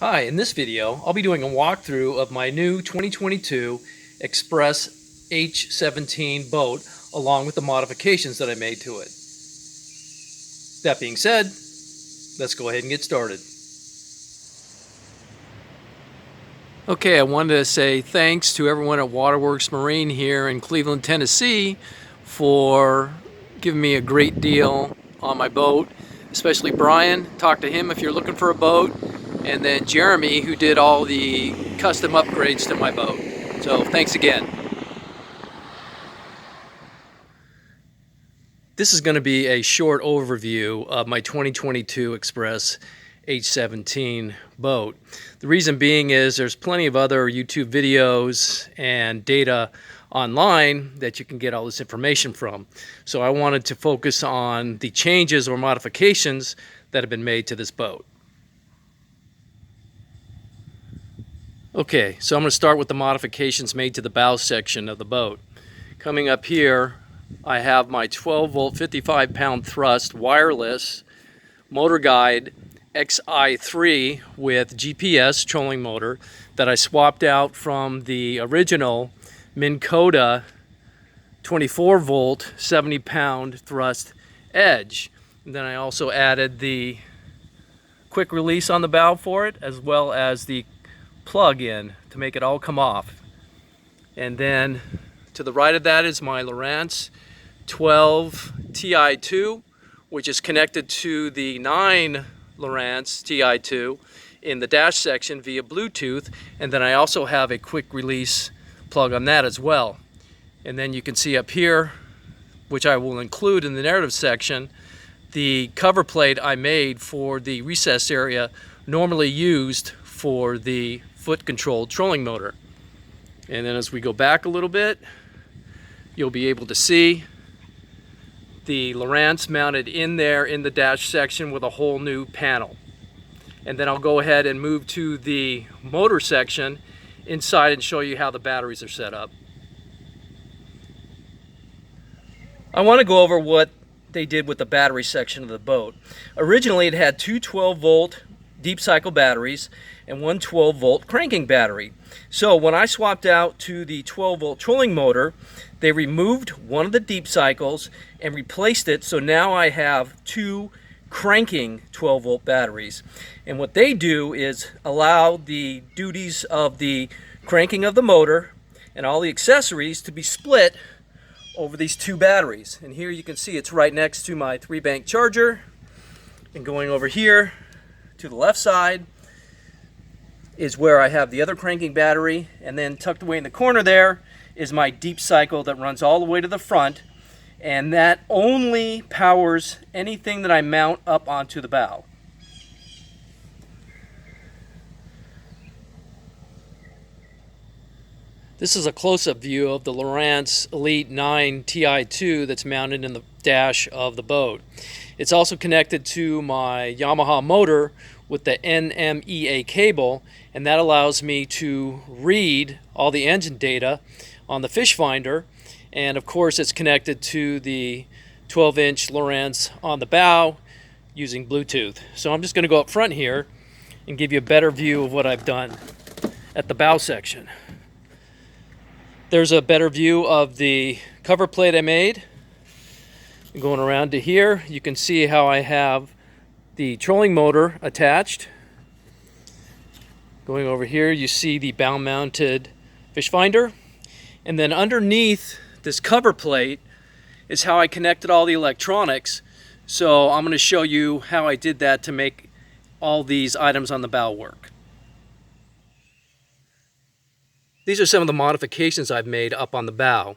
Hi, in this video I'll be doing a walkthrough of my new 2022 Xpress H17 boat along with the modifications that I made to it. That being said, let's go ahead and get started. Okay, I wanted to say thanks to everyone at Water Workz Marine here in Cleveland, Tennessee for giving me a great deal on my boat, especially Brian. Talk to him if you're looking for a boat. And then Jeremy, who did all the custom upgrades to my boat. So thanks again. This is going to be a short overview of my 2022 Xpress H17 boat. The reason being is there's plenty of other YouTube videos and data online that you can get all this information from. So I wanted to focus on the changes or modifications that have been made to this boat. Okay, so I'm going to start with the modifications made to the bow section of the boat. Coming up here, I have my 12-volt 55-pound thrust wireless Motorguide XI3 with GPS trolling motor that I swapped out from the original Minn Kota 24-volt 70-pound thrust edge. And then I also added the quick release on the bow for it, as well as the plug in to make it all come off. And then to the right of that is my Lowrance 12 Ti2, which is connected to the 9 Lowrance Ti2 in the dash section via Bluetooth. And then I also have a quick release plug on that as well. And then you can see up here, which I will include in the narrative section, the cover plate I made for the recess area normally used for the foot controlled trolling motor. And then as we go back a little bit, you'll be able to see the Lowrance mounted in there in the dash section with a whole new panel. And then I'll go ahead and move to the motor section inside and show you how the batteries are set up. I want to go over what they did with the battery section of the boat. Originally it had two 12-volt deep cycle batteries and one 12-volt cranking battery. So when I swapped out to the 12-volt trolling motor, they removed one of the deep cycles and replaced it, so now I have two cranking 12-volt batteries. And what they do is allow the duties of the cranking of the motor and all the accessories to be split over these two batteries. And here you can see it's right next to my 3-bank charger. And going over here to the left side is where I have the other cranking battery, and then tucked away in the corner there is my deep cycle that runs all the way to the front, and that only powers anything that I mount up onto the bow. This is a close-up view of the Lowrance Elite 9 Ti2 that's mounted in the dash of the boat. It's also connected to my Yamaha motor with the NMEA cable, and that allows me to read all the engine data on the Fishfinder. And of course it's connected to the 12-inch Lowrance on the bow using Bluetooth. So I'm just going to go up front here and give you a better view of what I've done at the bow section. There's a better view of the cover plate I made. Going around to here, you can see how I have the trolling motor attached. Going over here, you see the bow mounted Fishfinder. And then underneath this cover plate is how I connected all the electronics. So I'm going to show you how I did that to make all these items on the bow work. These are some of the modifications I've made up on the bow.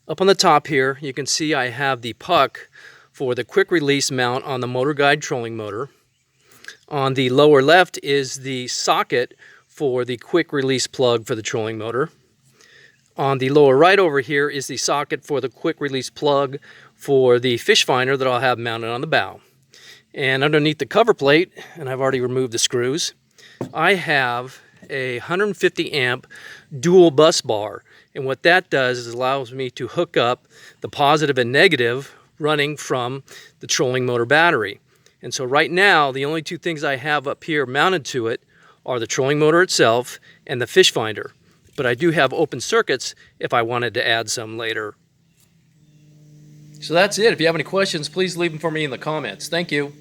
Up on the top here, you can see I have the puck for the quick release mount on the Motorguide trolling motor. On the lower left is the socket for the quick release plug for the trolling motor. On the lower right over here is the socket for the quick release plug for the Fishfinder that I'll have mounted on the bow. And underneath the cover plate, and I've already removed the screws, I have a 150 amp dual bus bar. And what that does is allows me to hook up the positive and negative running from the trolling motor battery. And so right now, the only two things I have up here mounted to it are the trolling motor itself and the Fishfinder. But I do have open circuits if I wanted to add some later. So that's it. If you have any questions, please leave them for me in the comments. Thank you.